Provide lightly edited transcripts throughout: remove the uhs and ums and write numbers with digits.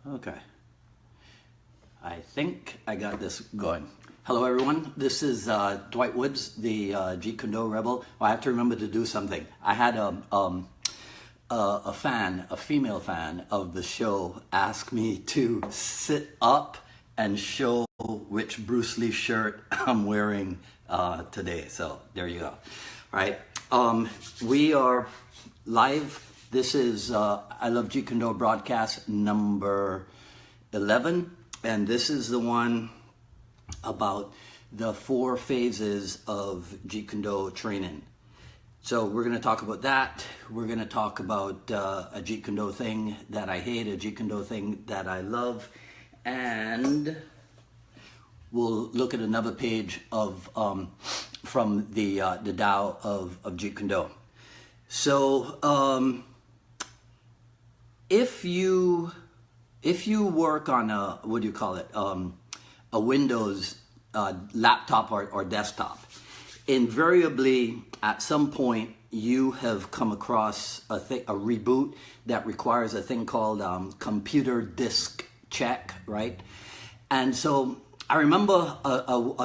Okay. I think I got this going. Hello, everyone. This is Dwight Woods, the Jeet Kune rebel. Well, I have to remember to do something. I had a female fan of the show, ask me to sit up and show which Bruce Lee shirt I'm wearing today. So there you go. All right. We are live. This is I Love Jeet Kune broadcast number 11. And this is the one about the 4 phases of Jeet Kune training. So we're going to talk about that. We're going to talk about a Jeet Kune thing that I hate, a Jeet Kune thing that I love, and we'll look at another page of from the Tao of Jeet Kune. So if you work on a, what do you call it, a Windows laptop or desktop, invariably at some point you have come across a reboot that requires a thing called computer disk check, right? And so I remember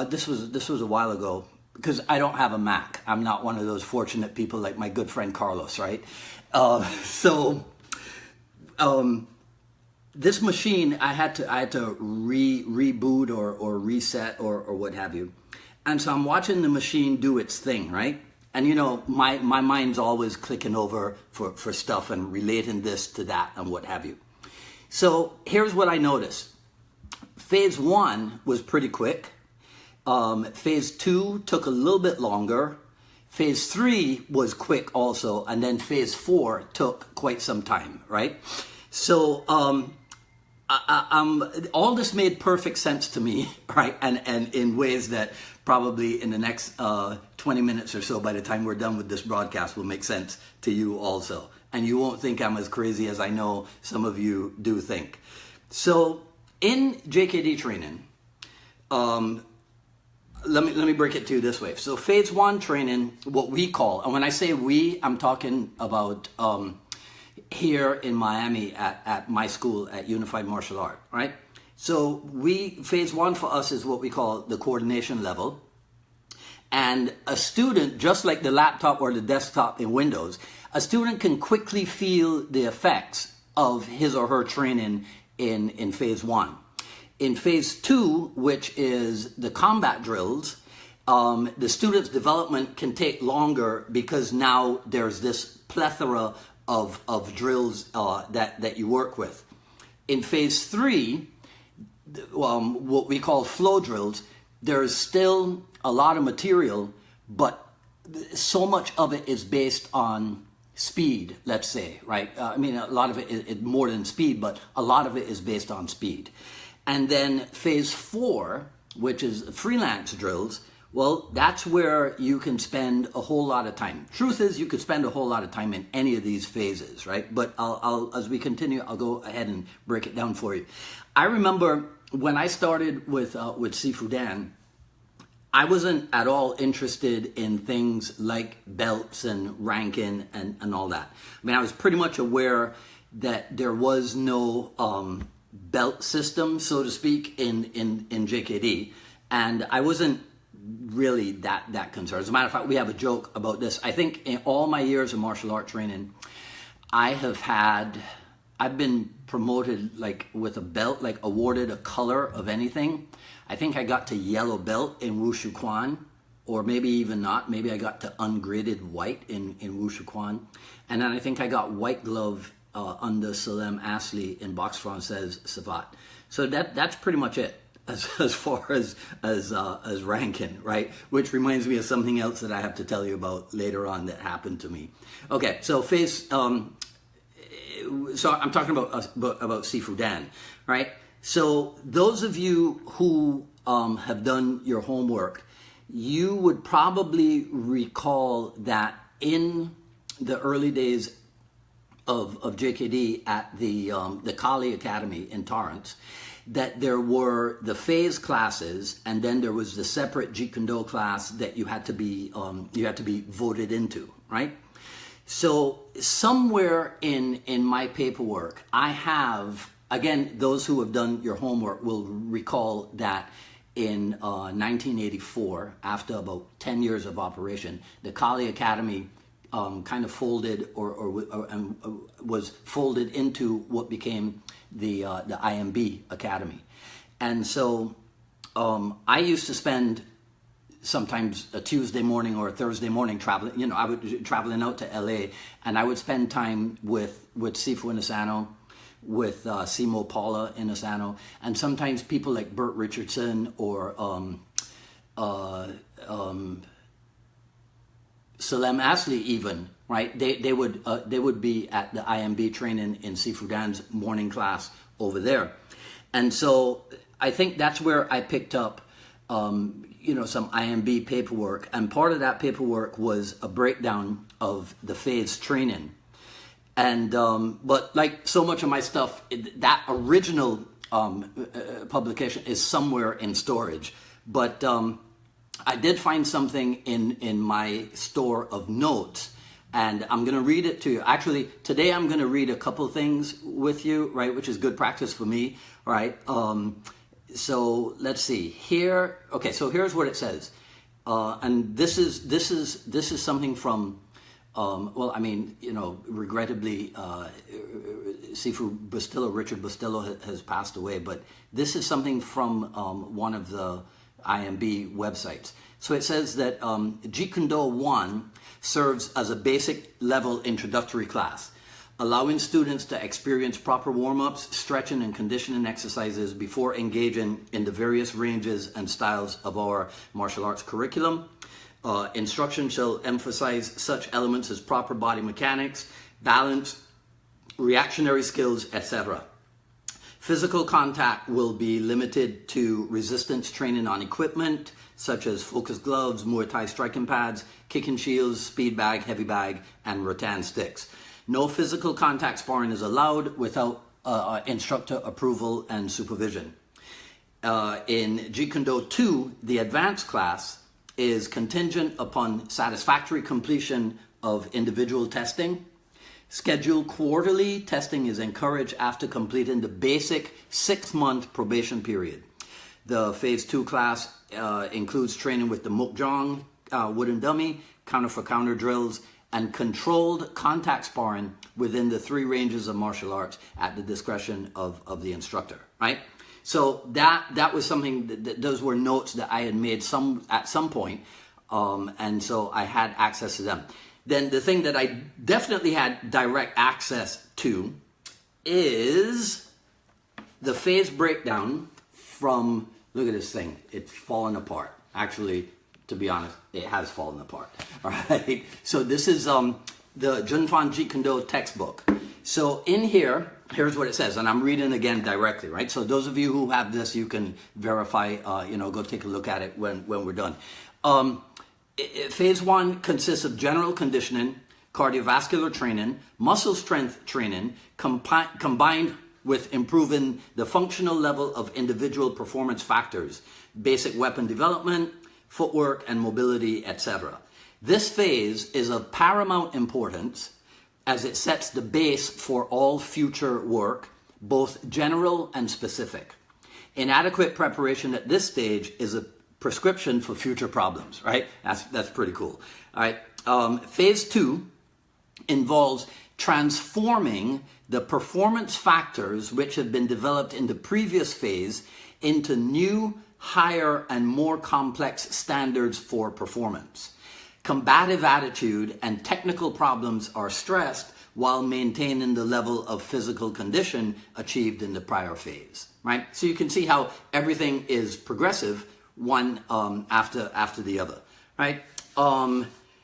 this was a while ago, because I don't have a Mac. I'm not one of those fortunate people like my good friend Carlos, right? This machine, I had to reboot or reset or what have you. And so I'm watching the machine do its thing, right? And you know, my mind's always clicking over for stuff and relating this to that and what have you. So here's what I noticed. Phase 1 was pretty quick. Phase 2 took a little bit longer. Phase 3 was quick also. And then phase 4 took quite some time, right? So all this made perfect sense to me, right? And in ways that probably in the next 20 minutes or so, by the time we're done with this broadcast, will make sense to you also. And you won't think I'm as crazy as I know some of you do think. So in JKD training, let me break it to you this way. So phase 1 training, what we call, and when I say we, I'm talking about here in Miami at my school at Unified Martial Art, right? So phase 1 for us is what we call the coordination level. And a student, just like the laptop or the desktop in Windows, a student can quickly feel the effects of his or her training in phase 1. In phase 2, which is the combat drills, the student's development can take longer because now there's this plethora of drills that you work with. In phase 3, what we call flow drills, there's still a lot of material, but so much of it is based on speed, let's say, right? I mean, a lot of it is more than speed, but a lot of it is based on speed. And then phase 4, which is freelance drills, well, that's where you can spend a whole lot of time. Truth is, you could spend a whole lot of time in any of these phases, right? But I'll as we continue, I'll go ahead and break it down for you. I remember when I started with Sifu Dan, I wasn't at all interested in things like belts and ranking and all that. I mean, I was pretty much aware that there was no belt system, so to speak, in JKD, and I wasn't really that concerned. As a matter of fact, we have a joke about this. I think in all my years of martial art training, I've been promoted like with a belt, like awarded a color of anything. I think I got to yellow belt in Wushu Quan, or maybe even not. Maybe I got to ungraded white in Wushu Quan. And then I think I got white glove under Salem Asli in Boxe Française Savat. So that's pretty much it as far as ranking, right? Which reminds me of something else that I have to tell you about later on that happened to me. Okay, so so I'm talking about Sifu Dan, right? So those of you who have done your homework, you would probably recall that in the early days of JKD at the Kali Academy in Torrance, that there were the phase classes, and then there was the separate Jeet Kune class that you had to be voted into, right? So somewhere in my paperwork, I have Again, those who have done your homework will recall that in 1984, after about 10 years of operation, the Kali Academy kind of folded and was folded into what became the IMB Academy. And so I used to spend sometimes a Tuesday morning or a Thursday morning traveling, I would traveling out to LA, and I would spend time with Sifu Inasano, with Simo Paula Inasano, and sometimes people like Bert Richardson or Salem Asli even, right? They would be at the IMB training in Sifu Dan's morning class over there. And so I think that's where I picked up some IMB paperwork, and part of that paperwork was a breakdown of the phase training. And but like so much of my stuff, that original publication is somewhere in storage. But I did find something in my store of notes, and I'm going to read it to you. Actually, today I'm going to read a couple things with you, right, which is good practice for me, right? So let's see here. Okay, so here's what it says, and this is something from. Regrettably, Sifu Bustillo, Richard Bustillo, has passed away, but this is something from one of the IMB websites. So it says that Jeet Kune Do 1 serves as a basic level introductory class, allowing students to experience proper warm-ups, stretching and conditioning exercises before engaging in the various ranges and styles of our martial arts curriculum. Instruction shall emphasize such elements as proper body mechanics, balance, reactionary skills, etc. Physical contact will be limited to resistance training on equipment, such as focus gloves, Muay Thai striking pads, kicking shields, speed bag, heavy bag, and rattan sticks. No physical contact sparring is allowed without instructor approval and supervision. In Jeet Kune Do 2, the advanced class is contingent upon satisfactory completion of individual testing. Scheduled quarterly testing is encouraged after completing the basic 6-month probation period. The Phase 2 class includes training with the Mukjong wooden dummy, counter for counter drills, and controlled contact sparring within the 3 ranges of martial arts at the discretion of the instructor, right? So that was something those were notes that I had made at some point, and so I had access to them. Then the thing that I definitely had direct access to is the phase breakdown from, look at this thing, it's fallen apart. Actually, to be honest, it has fallen apart. All right. So this is the Junfan Jeet Kune Do textbook. So in here, here's what it says, and I'm reading again directly, right? So those of you who have this, you can verify, go take a look at it when we're done. Phase 1 consists of general conditioning, cardiovascular training, muscle strength training, combined with improving the functional level of individual performance factors, basic weapon development, footwork and mobility, etc. This phase is of paramount importance as it sets the base for all future work, both general and specific. Inadequate preparation at this stage is a prescription for future problems, right? That's pretty cool. All right. Phase 2 involves transforming the performance factors which have been developed in the previous phase into new, higher, and more complex standards for performance. Combative attitude and technical problems are stressed while maintaining the level of physical condition achieved in the prior phase, right? So you can see how everything is progressive, one after the other, right?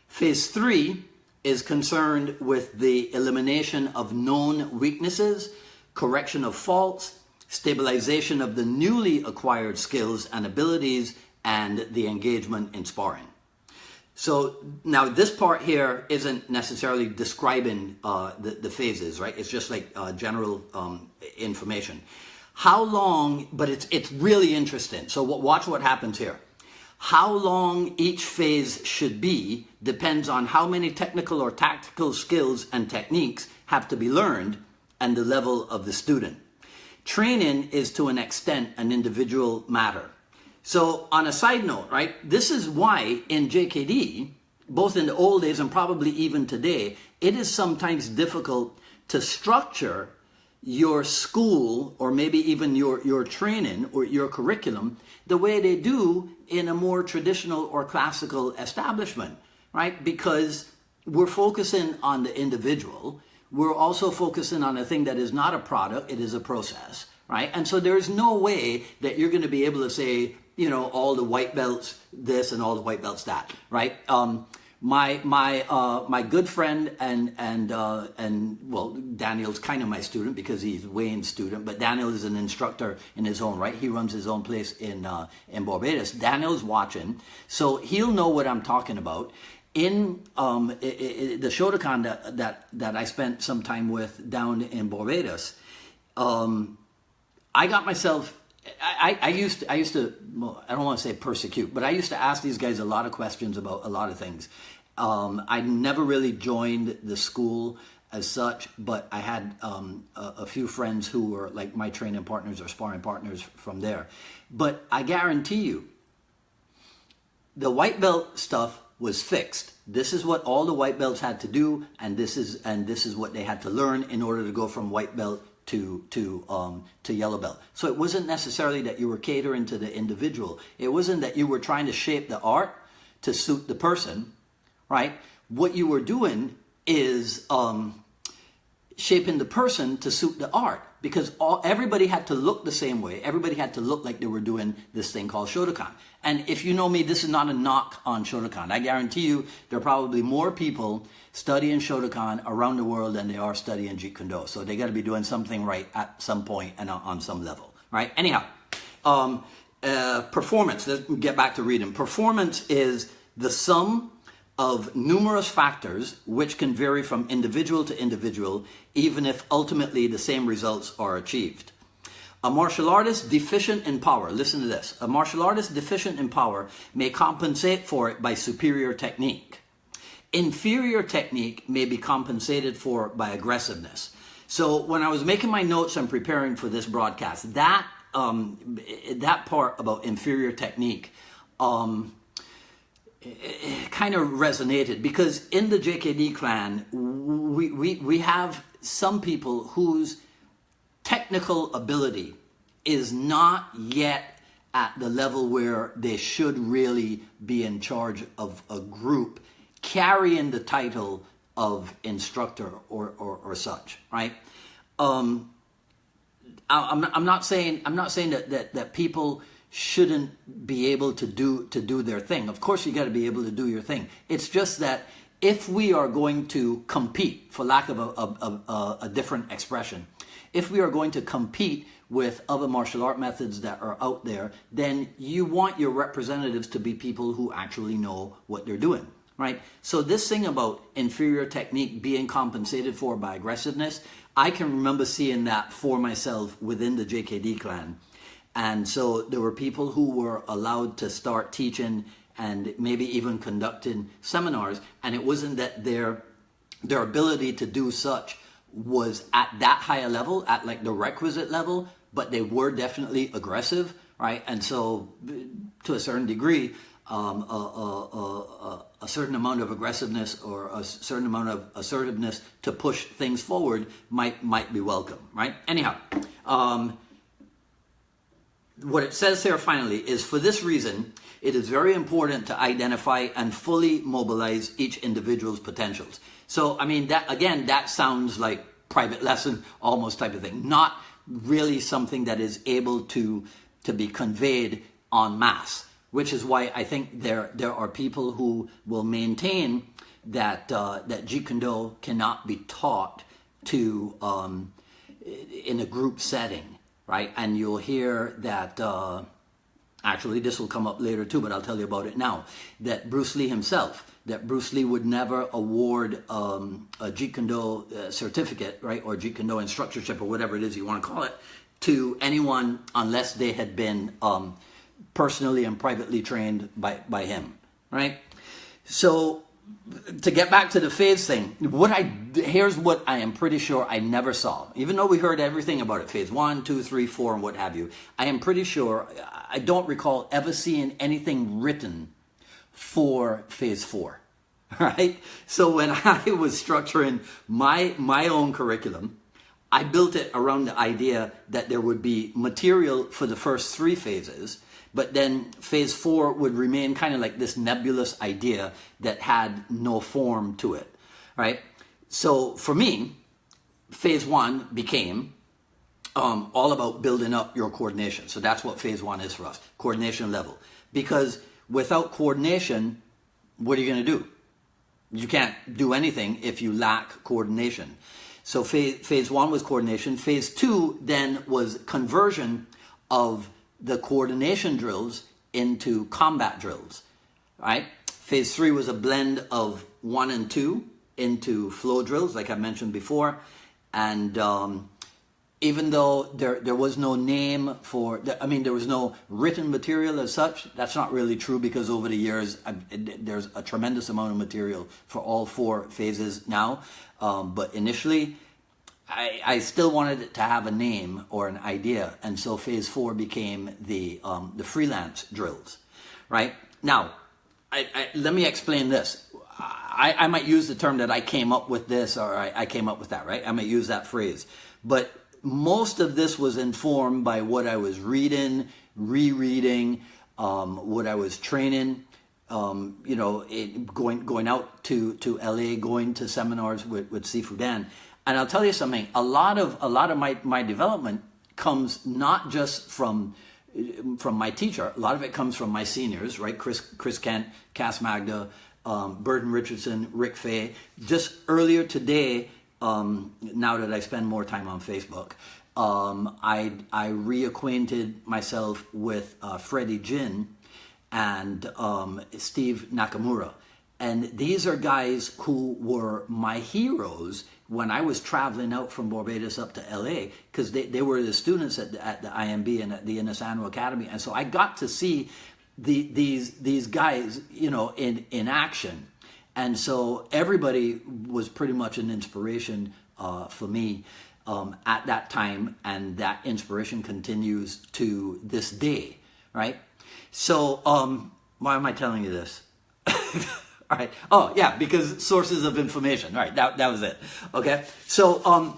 Phase 3 is concerned with the elimination of known weaknesses, correction of faults, stabilization of the newly acquired skills and abilities, and the engagement in sparring. So now this part here isn't necessarily describing the phases, right? It's just like general information. How long, but it's really interesting. So watch what happens here. How long each phase should be depends on how many technical or tactical skills and techniques have to be learned and the level of the student. Training is to an extent an individual matter. So on a side note, right, this is why in JKD, both in the old days and probably even today, it is sometimes difficult to structure your school or maybe even your training or your curriculum the way they do in a more traditional or classical establishment, right? Because we're focusing on the individual. We're also focusing on a thing that is not a product, it is a process, right? And so there's no way that you're going to be able to say, you know, all the white belts this and all the white belts that, right? My good friend and well, Daniel's kind of my student because he's Wayne's student, but Daniel is an instructor in his own right. He runs his own place in Barbados. Daniel's watching, so he'll know what I'm talking about. In the Shotokan that I spent some time with down in Barbados, I got myself. I used to, well, I don't want to say persecute, but I used to ask these guys a lot of questions about a lot of things. I never really joined the school as such, but I had a few friends who were like my training partners or sparring partners from there. But I guarantee you, the white belt stuff was fixed. This is what all the white belts had to do, and this is what they had to learn in order to go from white belt to yellow belt. So it wasn't necessarily that you were catering to the individual. It wasn't that you were trying to shape the art to suit the person, right? What you were doing is shaping the person to suit the art, because everybody had to look the same way. Everybody had to look like they were doing this thing called Shotokan. And if you know me, this is not a knock on Shotokan. I guarantee you there are probably more people studying Shotokan around the world than they are studying Jeet Kune Do. So they got to be doing something right at some point and on some level, right? Anyhow, performance. Let's get back to reading. Performance is the sum of numerous factors which can vary from individual to individual, even if ultimately the same results are achieved. A martial artist deficient in power, listen to this, a martial artist deficient in power may compensate for it by superior technique. Inferior technique may be compensated for by aggressiveness. So when I was making my notes and preparing for this broadcast, that part about inferior technique, it kind of resonated, because in the JKD clan, we have some people whose technical ability is not yet at the level where they should really be in charge of a group carrying the title of instructor or such, right? I'm not saying that people shouldn't be able to do their thing. Of course, you got to be able to do your thing. It's just that if we are going to compete, for lack of a different expression, if we are going to compete with other martial art methods that are out there, then you want your representatives to be people who actually know what they're doing, right? So this thing about inferior technique being compensated for by aggressiveness, I can remember seeing that for myself within the JKD clan. And so there were people who were allowed to start teaching and maybe even conducting seminars, and it wasn't that their ability to do such was at that higher level, at like the requisite level, but they were definitely aggressive, right? And so to a certain degree, a certain amount of aggressiveness or a certain amount of assertiveness to push things forward might be welcome, right? Anyhow, what it says here finally is, for this reason, it is very important to identify and fully mobilize each individual's potentials. So, I mean, that again, that sounds like private lesson almost type of thing. Not really something that is able to be conveyed en masse, which is why I think there are people who will maintain that that Jeet Kune Do cannot be taught to in a group setting, right? And you'll hear that, actually this will come up later too, but I'll tell you about it now, that Bruce Lee himself, that Bruce Lee would never award a Jeet Kune Do certificate, right, or Jeet Kune Do instructorship or whatever it is you want to call it, to anyone unless they had been personally and privately trained by him, right? So to get back to the phase thing, here's what I am pretty sure I never saw. Even though we heard everything about it, phase 1, 2, 3, 4, and what have you, I am pretty sure, I don't recall ever seeing anything written for phase 4. Right? So when I was structuring my own curriculum, I built it around the idea that there would be material for the first 3 phases, but then phase 4 would remain kind of like this nebulous idea that had no form to it, right? So for me, phase 1 became all about building up your coordination. So that's what phase 1 is for us, coordination level. Because without coordination, what are you going to do? You can't do anything if you lack coordination. So phase 1 was coordination. Phase 2 then was conversion of the coordination drills into combat drills, right? Phase 3 was a blend of 1 and 2 into flow drills, like I mentioned before. And even though there was no name for, there was no written material as such, that's not really true, because over the years, there's a tremendous amount of material for all 4 phases now. But initially, I still wanted it to have a name or an idea, and so phase 4 became the freelance drills, right? Now, let me explain this. I might use the term that I came up with this, or I came up with that, right? I might use that phrase. But most of this was informed by what I was reading, rereading, what I was training, going out to LA, going to seminars with Sifu Dan. And I'll tell you something, a lot of my development comes not just from my teacher. A lot of it comes from my seniors, right? Chris Kent, Cass Magda, Burton Richardson, Rick Fay. Just earlier today, now that I spend more time on Facebook, I reacquainted myself with Freddie Jin and Steve Nakamura. And these are guys who were my heroes when I was traveling out from Barbados up to LA, because they were the students at the IMB and at the Innisano Academy. And so I got to see these guys, in action. And so everybody was pretty much an inspiration for me at that time, and that inspiration continues to this day, right? So why am I telling you this? All right. Oh, yeah, because sources of information. All right, that was it. Okay. So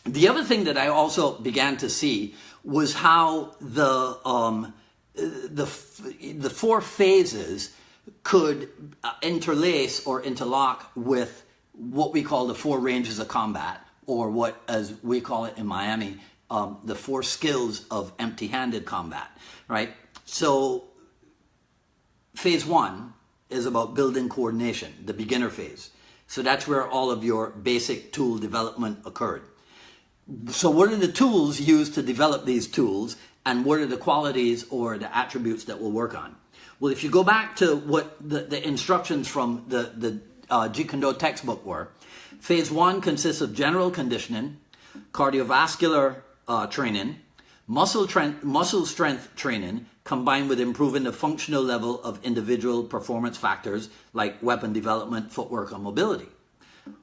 the other thing that I also began to see was how the 4 phases could interlace or interlock with what we call the 4 ranges of combat, or what, as we call it in Miami, the 4 skills of empty-handed combat, right? So phase 1 is about building coordination, the beginner phase. So that's where all of your basic tool development occurred. So what are the tools used to develop these tools, and what are the qualities or the attributes that we'll work on? Well, if you go back to what the instructions from the Jeet Kune Do textbook were, phase 1 consists of general conditioning, cardiovascular training, muscle strength training, combined with improving the functional level of individual performance factors like weapon development, footwork, and mobility.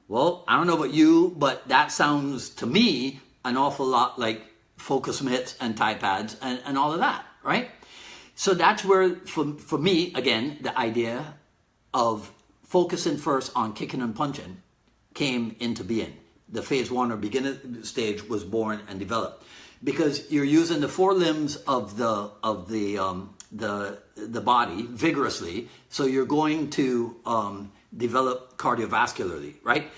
Well, I don't know about you, but that sounds to me an awful lot like focus mitts and Thai pads and all of that, right? So that's where, for me, again, the idea of focusing first on kicking and punching came into being. The phase 1 or beginner stage was born and developed, because you're using the 4 limbs of the body vigorously, so you're going to develop cardiovascularly, right?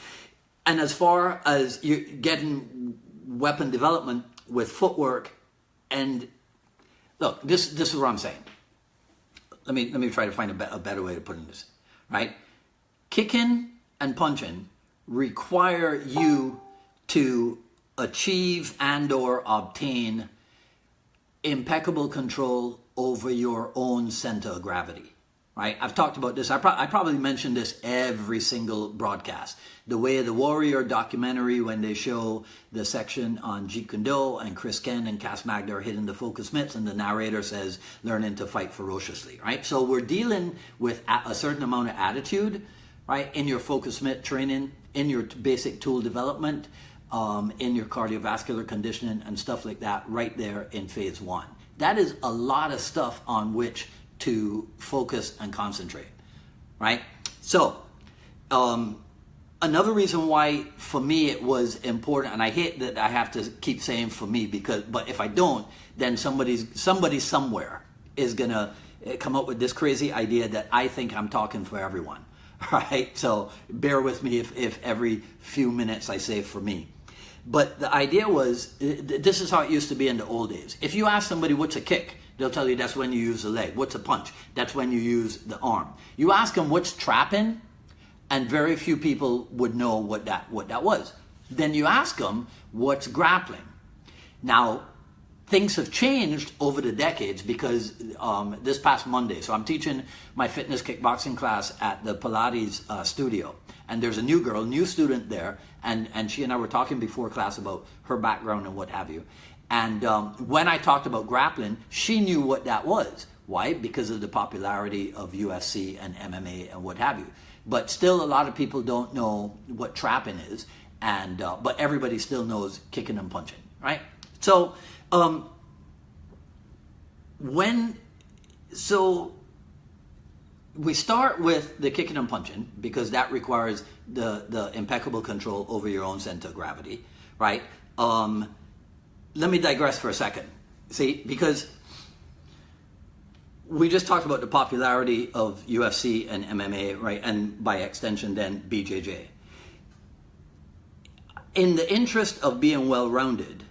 And as far as you're getting weapon development with footwork, and look, this is what I'm saying. Let me try to find a better way to put this, right? Kicking and punching require you to achieve and or obtain impeccable control over your own center of gravity, right? I've talked about this. I probably mentioned this every single broadcast. The Way of the Warrior documentary, when they show the section on Jeet Kune Do and Chris Ken and Cass Magda are hitting the focus mitts, and the narrator says, learning to fight ferociously, right? So we're dealing with a certain amount of attitude, right? In your focus mitt training, in your basic tool development, in your cardiovascular conditioning and stuff like that, right there in phase 1. That is a lot of stuff on which to focus and concentrate, right? So, another reason why for me it was important, and I hate that I have to keep saying for me, but if I don't, then somebody somewhere is gonna come up with this crazy idea that I think I'm talking for everyone, right? So bear with me if every few minutes I say for me. But the idea was, this is how it used to be in the old days. If you ask somebody what's a kick, they'll tell you that's when you use the leg. What's a punch? That's when you use the arm. You ask them what's trapping, and very few people would know what that was. Then you ask them what's grappling. Now, things have changed over the decades because this past Monday, so I'm teaching my fitness kickboxing class at the Pilates studio. And there's a new student there, and she and I were talking before class about her background and what have you. And when I talked about grappling, she knew what that was. Why? Because of the popularity of UFC and MMA and what have you. But still, a lot of people don't know what trapping is, and but everybody still knows kicking and punching, right? So, we start with the kicking and punching because that requires the impeccable control over your own center of gravity, right? Let me digress for a second. See, because we just talked about the popularity of UFC and MMA, right? And by extension, then BJJ. In the interest of being well-rounded,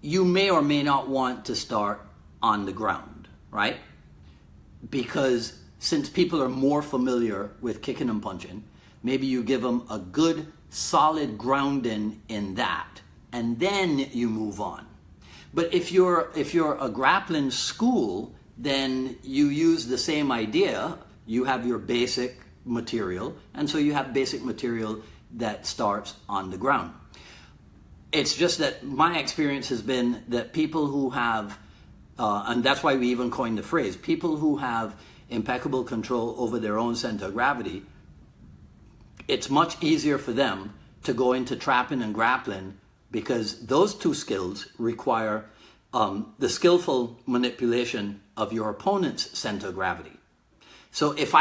you may or may not want to start on the ground, right? Because since people are more familiar with kicking and punching, maybe you give them a good, solid grounding in that, and then you move on. But if you're a grappling school, then you use the same idea. You have your basic material, and so you have basic material that starts on the ground. It's just that my experience has been that people who have, and that's why we even coined the phrase, people who have impeccable control over their own center of gravity, it's much easier for them to go into trapping and grappling because those two skills require the skillful manipulation of your opponent's center of gravity. So if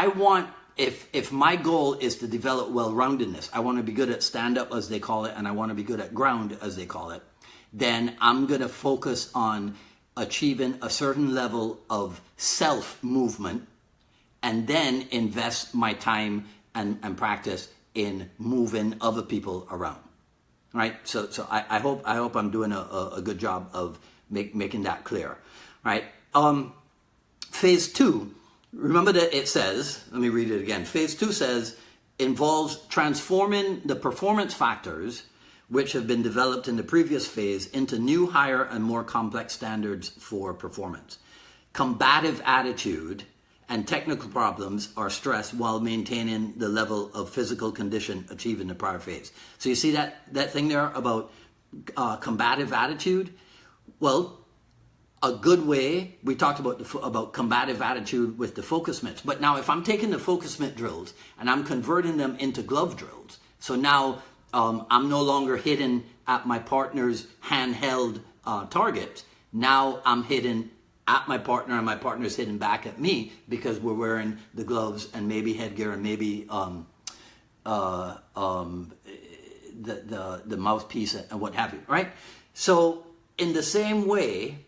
my goal is to develop well-roundedness, I want to be good at stand-up, as they call it, and I want to be good at ground, as they call it, then I'm going to focus on achieving a certain level of self-movement and then invest my time and practice in moving other people around, right? So I hope I'm doing a good job of making that clear, right? Phase 2, remember that it says, let me read it again. Phase 2 says, involves transforming the performance factors which have been developed in the previous phase into new, higher, and more complex standards for performance. Combative attitude and technical problems are stressed while maintaining the level of physical condition achieved in the prior phase. So you see that thing there about combative attitude? Well, a good way, we talked about combative attitude with the focus mitts, but now if I'm taking the focus mitt drills and I'm converting them into glove drills, so now I'm no longer hitting at my partner's handheld target, now I'm hitting at my partner and my partner's hitting back at me because we're wearing the gloves and maybe headgear and maybe the mouthpiece and what have you, right? So in the same way,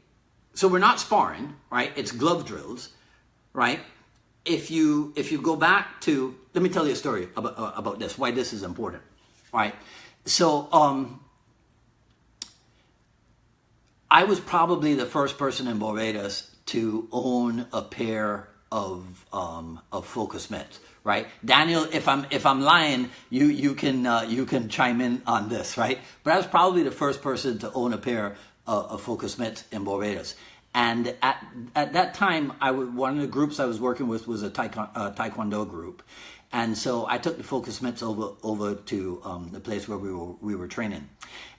so we're not sparring, right? It's glove drills, right? If you go back to, let me tell you a story about this, why this is important, right? So I was probably the first person in Barbados to own a pair of focus mitts, right? Daniel, if I'm lying, you can chime in on this, right? But I was probably the first person to own a pair of focus mitts in Barbados. And at that time, one of the groups I was working with was a Taekwondo group. And so I took the focus mitts over to the place where we were training.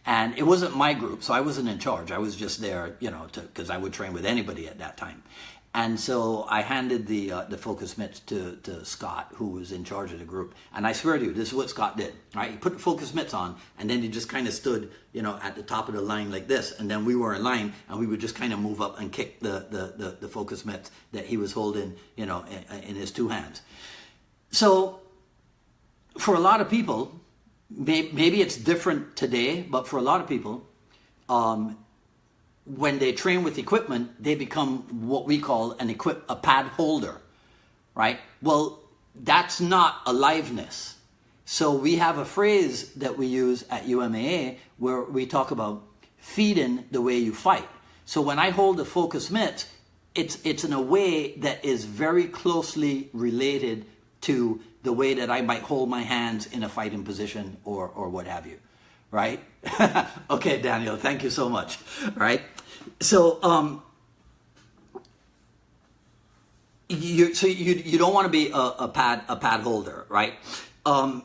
And it wasn't my group, so I wasn't in charge. I was just there, you know, because I would train with anybody at that time. And so I handed the focus mitts to Scott, who was in charge of the group. And I swear to you, this is what Scott did. Right? He put the focus mitts on, and then he just kind of stood, you know, at the top of the line like this. And then we were in line, and we would just kind of move up and kick the focus mitts that he was holding, you know, in his two hands. So for a lot of people, maybe it's different today, but for a lot of people, when they train with equipment, they become what we call a pad holder, right? Well, that's not aliveness. So we have a phrase that we use at UMAA where we talk about feeding the way you fight. So when I hold the focus mitts, it's in a way that is very closely related to the way that I might hold my hands in a fighting position or what have you, right? Okay, Daniel, thank you so much, right? So, you don't want to be a pad holder, right? I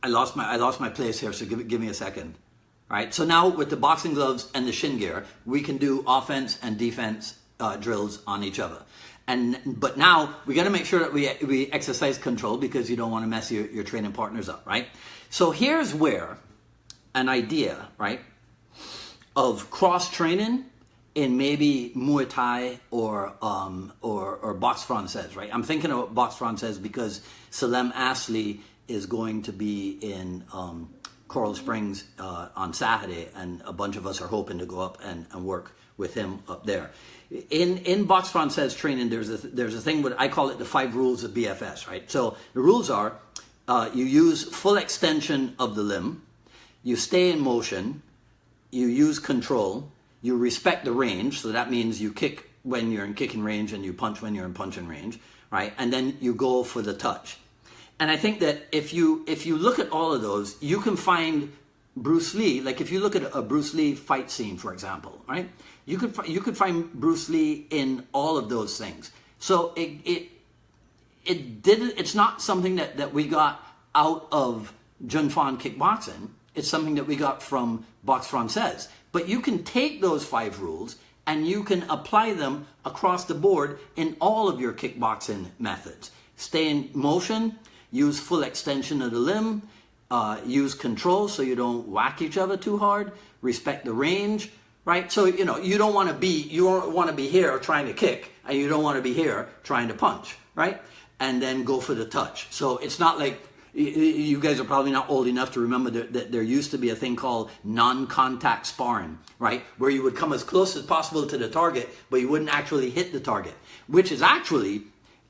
lost my place here, so give me a second, right? So now with the boxing gloves and the shin gear, we can do offense and defense drills on each other. But now we got to make sure that we exercise control, because you don't want to mess your training partners up, right? So here's where an idea, right, of cross training in maybe Muay Thai or box française, right? I'm thinking of box française because Salem Astley is going to be in Coral Springs on Saturday, and a bunch of us are hoping to go up and work with him up there. In box française training, there's a thing, what I call it the 5 rules of BFS, right? So the rules are, you use full extension of the limb, you stay in motion, you use control, you respect the range, so that means you kick when you're in kicking range and you punch when you're in punching range, right? And then you go for the touch. And I think that if you look at all of those, you can find Bruce Lee, like if you look at a Bruce Lee fight scene, for example, right? You could find Bruce Lee in all of those things. So it's not something that we got out of Jun Fan kickboxing. It's something that we got from box française. But you can take those 5 rules and you can apply them across the board in all of your kickboxing methods. Stay in motion, use full extension of the limb, use control so you don't whack each other too hard, respect the range, right? So, you know, you don't want to be here trying to kick, and you don't want to be here trying to punch, right? And then go for the touch. So it's not like, you guys are probably not old enough to remember that there used to be a thing called non-contact sparring, right? Where you would come as close as possible to the target, but you wouldn't actually hit the target, which is actually,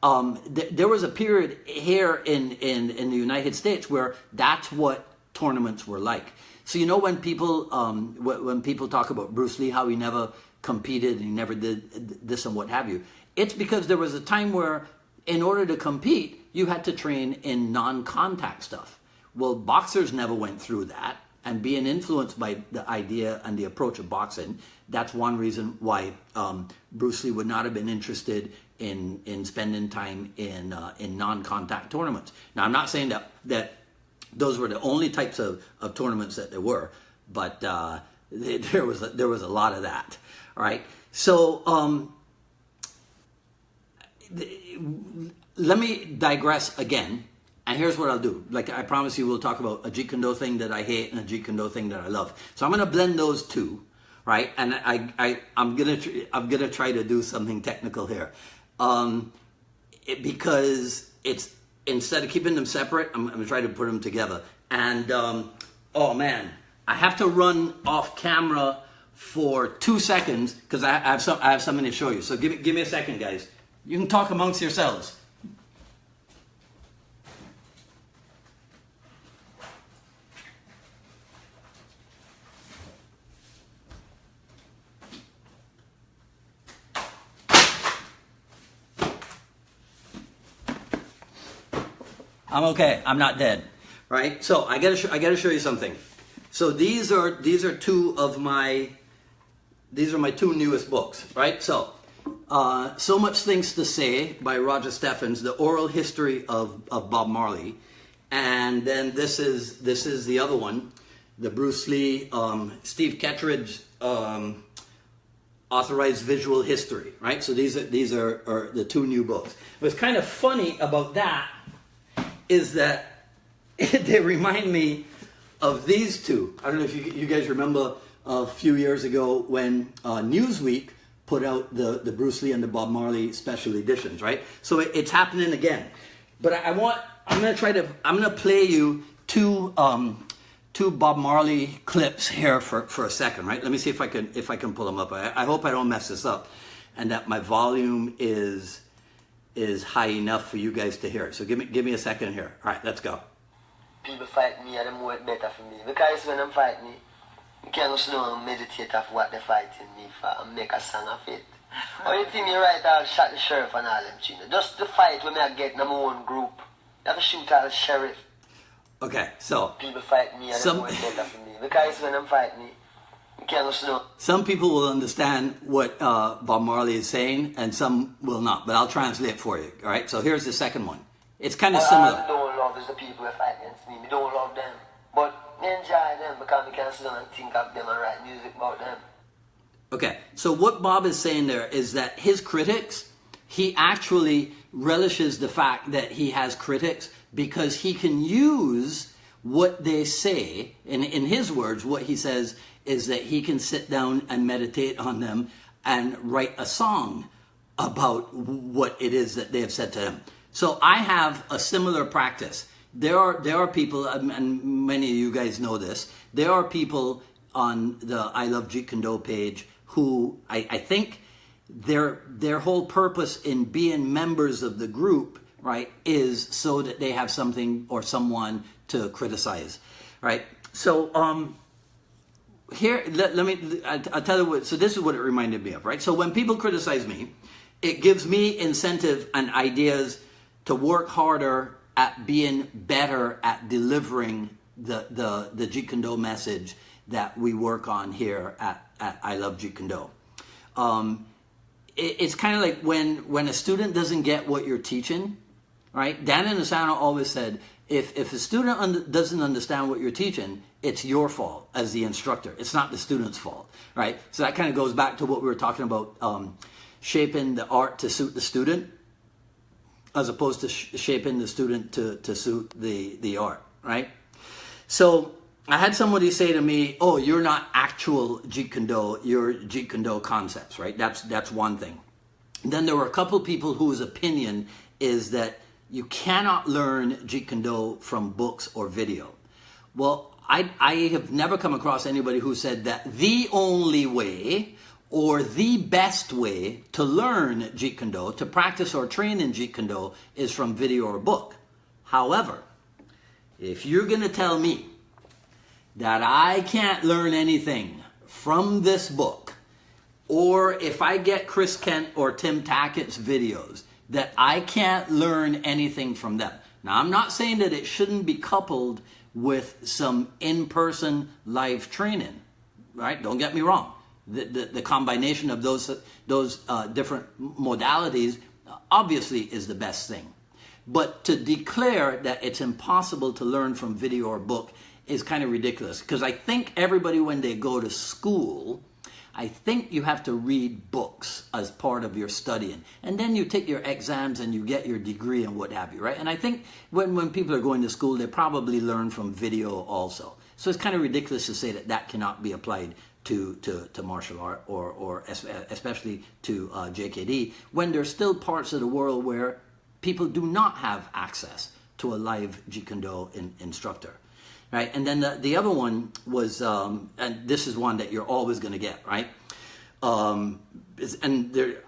there was a period here in the United States where that's what tournaments were like. So, you know, when people talk about Bruce Lee, how he never competed and he never did this and what have you, it's because there was a time where in order to compete, you had to train in non-contact stuff. Well, boxers never went through that, and being influenced by the idea and the approach of boxing, that's one reason why Bruce Lee would not have been interested in spending time in non-contact tournaments. Now, I'm not saying that those were the only types of tournaments that there were, but there was a lot of that. All right, so let me digress again, and here's what I'll do. Like I promise you, we'll talk about a Jeet Kune Do thing that I hate and a Jeet Kune Do thing that I love. So I'm going to blend those two, right? And I'm gonna try to do something technical here, because it's, instead of keeping them separate, I'm gonna try to put them together. And oh man, I have to run off camera for 2 seconds because I have something to show you. So give me a second, guys. You can talk amongst yourselves. I'm okay. I'm not dead, right? So I gotta show you something. So these are my 2 newest books, right? So So Much Things to Say by Roger Steffens, the oral history of Bob Marley, And then this is the other one, the Bruce Lee, Steve Kettridge authorized visual history, right? So these are the two new books. What's kind of funny about that is that they remind me of these two. I don't know if you guys remember a few years ago when Newsweek put out the Bruce Lee and the Bob Marley special editions, right? So it's happening again. But I'm gonna play you two Bob Marley clips here for a second, right? Let me see if I can pull them up. I hope I don't mess this up, and that my volume is high enough for you guys to hear it. So give me a second here. All right, let's go. People fight me and they more better for me, because when I'm fighting me, you can't just know and meditate of what they're fighting me for and make a song of it. Or you think me right, I'll shot the sheriff and all them things. Just the fight when I get in my own group. You have to shoot all the sheriff. Okay, so people fight me and they more better for me, because when I'm fighting me, you can't just know. Some people will understand what Bob Marley is saying, and some will not. But I'll translate for you. All right. So here's the second one. It's kind of similar. All I don't love is the people who fight against me. We don't love them, but we enjoy them because we can sit down and think of them and write music about them. Okay. So what Bob is saying there is that his critics, he actually relishes the fact that he has critics because he can use what they say. In his words, what he says is that he can sit down and meditate on them and write a song about what it is that they have said to him. So I have a similar practice. There are people, and many of you guys know this, there are people on the I Love Jeet Kune page who I think their whole purpose in being members of the group, right, is so that they have something or someone to criticize, right? So here, I'll tell you what, so this is what it reminded me of, right? So when people criticize me, it gives me incentive and ideas to work harder at being better at delivering the Jeet Kune message that we work on here at I Love Jeet Kune. It's kind of like when a student doesn't get what you're teaching, right? Dan Inosanto always said, if a student doesn't understand what you're teaching, it's your fault as the instructor. It's not the student's fault, right? So that kind of goes back to what we were talking about, shaping the art to suit the student, as opposed to shaping the student to suit the art, right? So I had somebody say to me, oh, you're not actual Jeet Kune, you're Jeet Kune concepts, right? That's one thing. Then there were a couple people whose opinion is that you cannot learn Jeet Kune from books or video. Well, I have never come across anybody who said that the only way or the best way to learn Jeet Kune, to practice or train in Jeet Kune, is from video or book. However, if you're going to tell me that I can't learn anything from this book, or if I get Chris Kent or Tim Tackett's videos, that I can't learn anything from them. Now, I'm not saying that it shouldn't be coupled with some in-person live training, right? Don't get me wrong. The combination of those different modalities obviously is the best thing. But to declare that it's impossible to learn from video or book is kind of ridiculous, because I think everybody, when they go to school, I think you have to read books as part of your studying. And then you take your exams and you get your degree and what have you, right? And I think when people are going to school, they probably learn from video also. So it's kind of ridiculous to say that that cannot be applied to martial art or especially to JKD, when there's still parts of the world where people do not have access to a live Jeet Kune instructor. Right, and then the other one was, and this is one that you're always going to get, right? And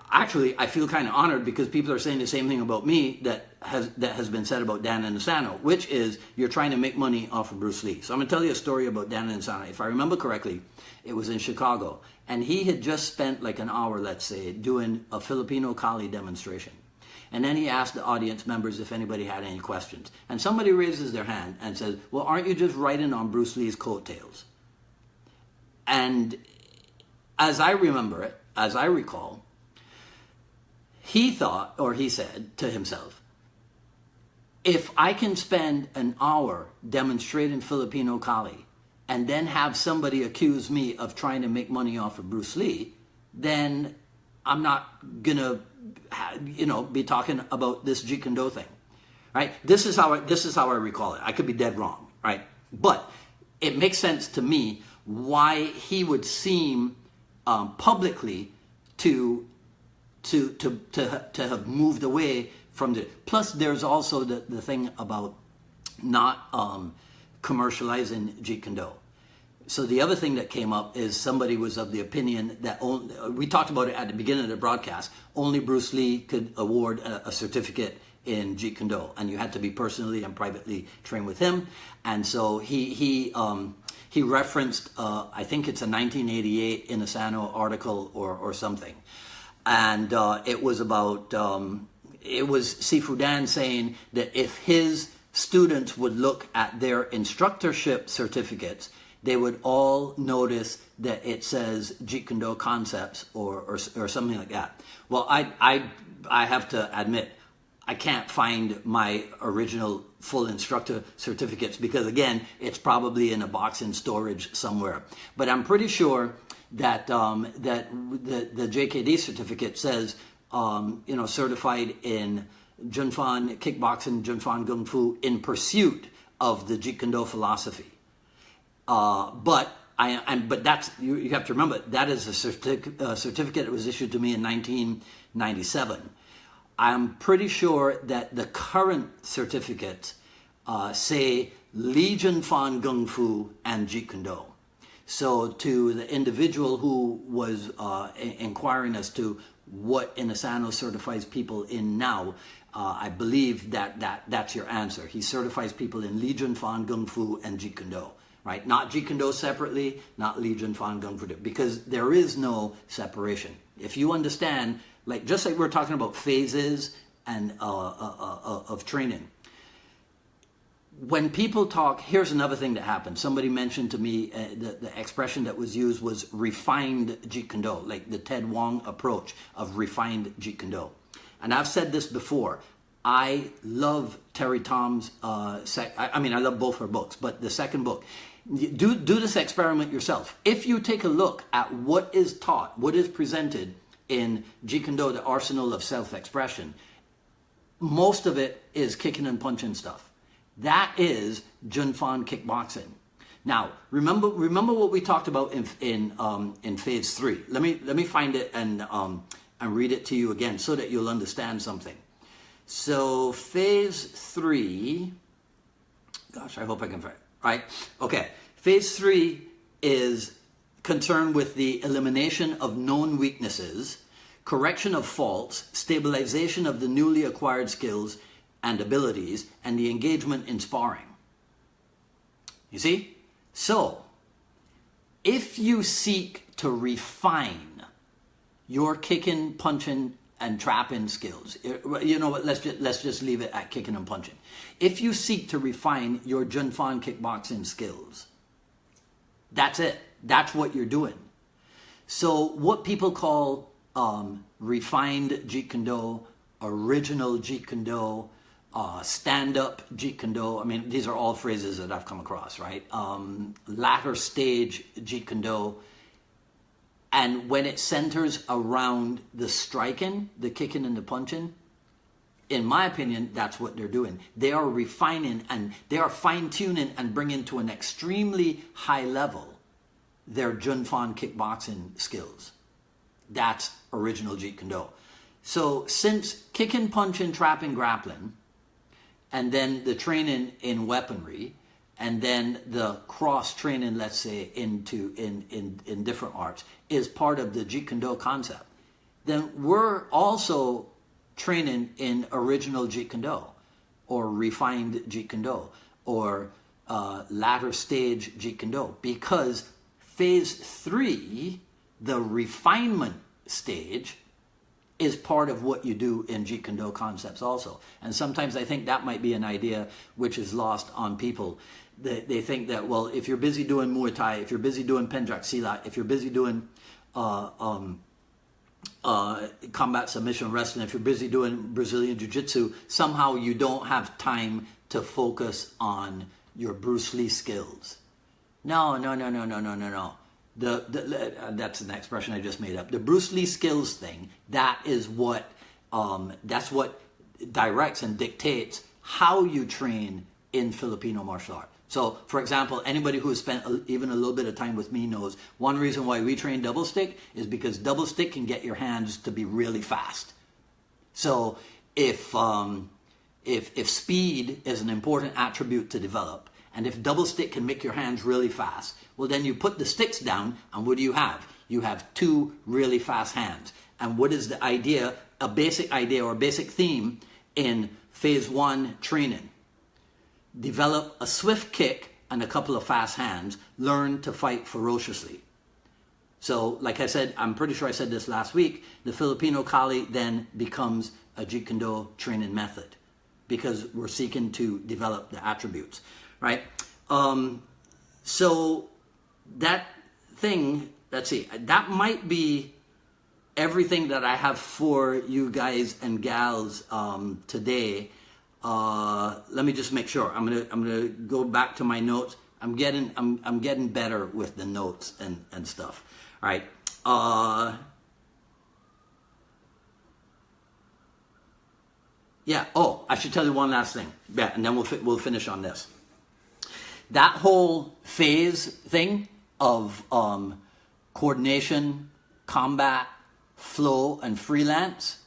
actually, I feel kind of honored because people are saying the same thing about me that has been said about Dan Inosanto, which is you're trying to make money off of Bruce Lee. So I'm going to tell you a story about Dan Inosanto. If I remember correctly, it was in Chicago, and he had just spent like an hour, let's say, doing a Filipino Kali demonstration. And then he asked the audience members if anybody had any questions. And somebody raises their hand and says, well, aren't you just riding on Bruce Lee's coattails? And as I remember it, as I recall, he thought, or he said to himself, if I can spend an hour demonstrating Filipino Kali and then have somebody accuse me of trying to make money off of Bruce Lee, then I'm not gonna, be talking about this Jeet Kune Do thing, right? This is how I recall it. I could be dead wrong, right? But it makes sense to me why he would seem publicly to have moved away from the. Plus, there's also the thing about not commercializing Jeet Kune Do. So the other thing that came up is somebody was of the opinion that we talked about it at the beginning of the broadcast. Only Bruce Lee could award a certificate in Jeet Kune Do, and you had to be personally and privately trained with him. And so he referenced, I think it's a 1988 Inasano article or something, and it was about it was Sifu Dan saying that if his students would look at their instructorship certificates, they would all notice that it says Jeet Kune Do concepts or something like that. Well, I have to admit, I can't find my original full instructor certificates because, again, it's probably in a box in storage somewhere. But I'm pretty sure that that the JKD certificate says, certified in Junfan Kickboxing, Junfan Gung Fu in pursuit of the Jeet Kune Do philosophy. But that's you have to remember that is a certificate that was issued to me in 1997. I'm pretty sure that the current certificates say Legion Fan Gung Fu and Jeet Kune Do. So to the individual who was inquiring as to what Inasano certifies people in now, I believe that's your answer. He certifies people in Legion Fan Gung Fu and Jeet Kune Do. Right? Not Jeet Kune Do separately, not Legion Fan Gung Fu, because there is no separation. If you understand, just like we're talking about phases and of training. When people talk, here's another thing that happened. Somebody mentioned to me the expression that was used was refined Jeet Kune Do, like the Ted Wong approach of refined Jeet Kune Do. And I've said this before. I love Terry Tom's, I love both her books, but the second book, do this experiment yourself. If you take a look at what is taught, what is presented in Jeet Kune Do, the arsenal of self-expression, most of it is kicking and punching stuff. That is Junfan kickboxing. Now, remember what we talked about in phase 3. Let me find it and read it to you again so that you'll understand something. So phase 3, gosh, I hope I can find it, right? Okay, phase 3 is concerned with the elimination of known weaknesses, correction of faults, stabilization of the newly acquired skills and abilities, and the engagement in sparring. You see? So, if you seek to refine your kicking, punching, and trapping skills, you know what, let's just leave it at kicking and punching. If you seek to refine your Junfan kickboxing skills, that's it. That's what you're doing. So what people call refined Jeet Kune Do, original Jeet Kune Do, stand-up Jeet Kune Do, I mean, these are all phrases that I've come across, right? Latter stage Jeet Kune Do. And when it centers around the striking, the kicking and the punching, in my opinion, that's what they're doing. They are refining and they are fine-tuning and bringing to an extremely high level their Junfan kickboxing skills. That's original Jeet Kune Do. So since kicking, punching, trapping, grappling, and then the training in weaponry, and then the cross training, let's say, in different arts, is part of the Jeet Kune Do concept, then we're also training in original Jeet Kune Do, or refined Jeet Kune Do, or latter stage Jeet Kune Do, because phase 3, the refinement stage, is part of what you do in Jeet Kune Do concepts also. And sometimes I think that might be an idea which is lost on people. They think that, well, if you're busy doing Muay Thai, if you're busy doing Penjak Silat, if you're busy doing combat submission wrestling, if you're busy doing Brazilian Jiu-Jitsu, somehow you don't have time to focus on your Bruce Lee skills. No. That's an expression I just made up. The Bruce Lee skills thing, that's what directs and dictates how you train in Filipino martial art. So, for example, anybody who has spent even a little bit of time with me knows one reason why we train double stick is because double stick can get your hands to be really fast. So, if speed is an important attribute to develop, and if double stick can make your hands really fast, well, then you put the sticks down, and what do you have? You have two really fast hands. And what is the idea, a basic idea or a basic theme in phase 1 training? Develop a swift kick and a couple of fast hands. Learn to fight ferociously. So, like I said, I'm pretty sure I said this last week, the Filipino Kali then becomes a Jeet Kune Do training method because we're seeking to develop the attributes, right? So that thing, let's see, that might be everything that I have for you guys and gals today. Let me just make sure. I'm gonna go back to my notes. I'm getting better with the notes and stuff. All right. Yeah. Oh, I should tell you one last thing. Yeah, and then we'll finish on this. That whole phase thing of coordination, combat, flow, and freelance.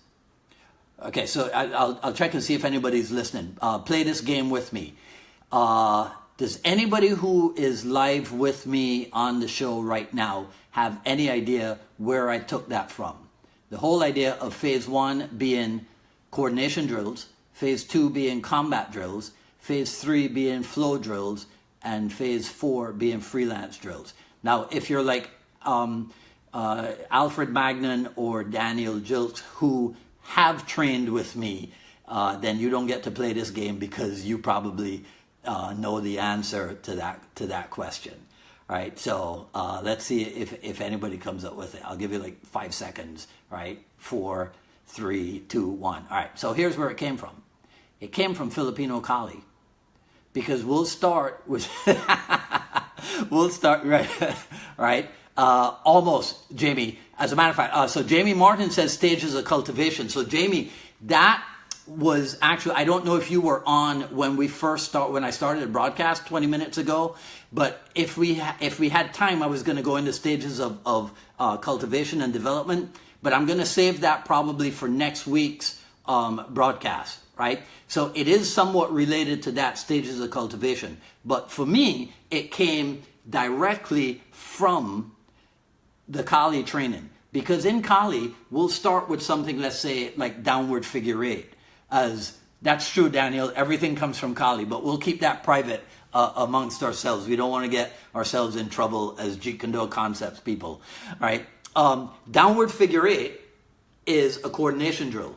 Okay, so I'll check and see if anybody's listening. Play this game with me. Does anybody who is live with me on the show right now have any idea where I took that from? The whole idea of phase 1 being coordination drills, phase 2 being combat drills, phase 3 being flow drills, and phase 4 being freelance drills. Now, if you're like Alfred Magnan or Daniel Jilks, who have trained with me, then you don't get to play this game because you probably know the answer to that question, right? So let's see if anybody comes up with it. I'll give you like 5 seconds, right? 4, 3, 2, 1. All right, so here's where it came from. It came from Filipino Kali, because we'll start with right. Almost, Jamie. As a matter of fact, so Jamie Martin says stages of cultivation. So Jamie, that was actually, I don't know if you were on when I started the broadcast 20 minutes ago, but if we had time, I was going to go into stages of cultivation and development, but I'm going to save that probably for next week's broadcast, right? So it is somewhat related to that, stages of cultivation. But for me, it came directly from the Kali training, because in Kali we'll start with something, let's say like downward figure 8, as that's true, Daniel, everything comes from Kali, but we'll keep that private amongst ourselves. We don't want to get ourselves in trouble as Jeet Kune Do concepts people, right? Downward figure 8 is a coordination drill,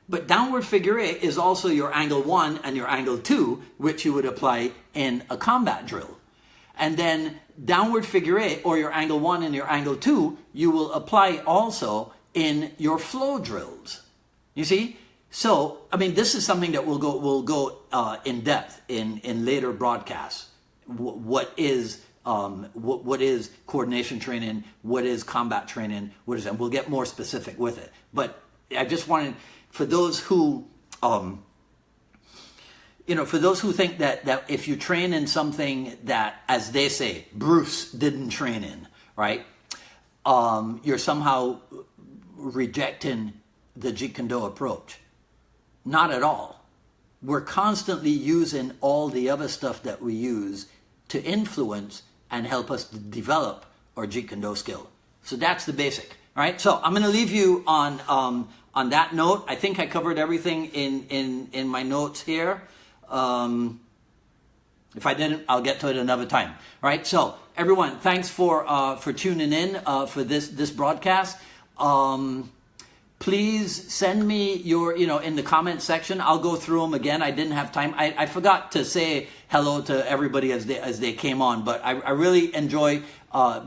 but downward figure 8 is also your angle 1 and your angle 2, which you would apply in a combat drill. And then downward figure 8, or your angle 1 and your angle 2, you will apply also in your flow drills. You see? So, I mean, this is something that we'll go in depth in later broadcasts. What is coordination training? What is combat training? And we'll get more specific with it. But I just wanted, for those who for those who think that if you train in something that, as they say, Bruce didn't train in, right? You're somehow rejecting the Jeet Kune Do approach. Not at all. We're constantly using all the other stuff that we use to influence and help us to develop our Jeet Kune Do skill. So that's the basic, right? So I'm going to leave you on that note. I think I covered everything in my notes here. If I didn't, I'll get to it another time. Right? So everyone, thanks for tuning in for this broadcast. Please send me your, in the comment section. I'll go through them again. I didn't have time. I forgot to say hello to everybody as they came on, but I really enjoy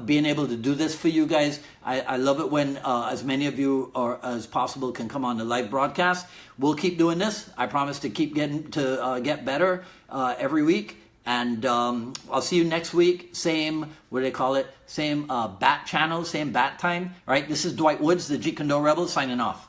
being able to do this for you guys. I love it when as many of you as possible can come on the live broadcast. We'll keep doing this. I promise to keep get better every week. And I'll see you next week. Same, what do they call it? Same bat channel, same bat time. All right, this is Dwight Woods, the Jeet Kune Do Rebel, signing off.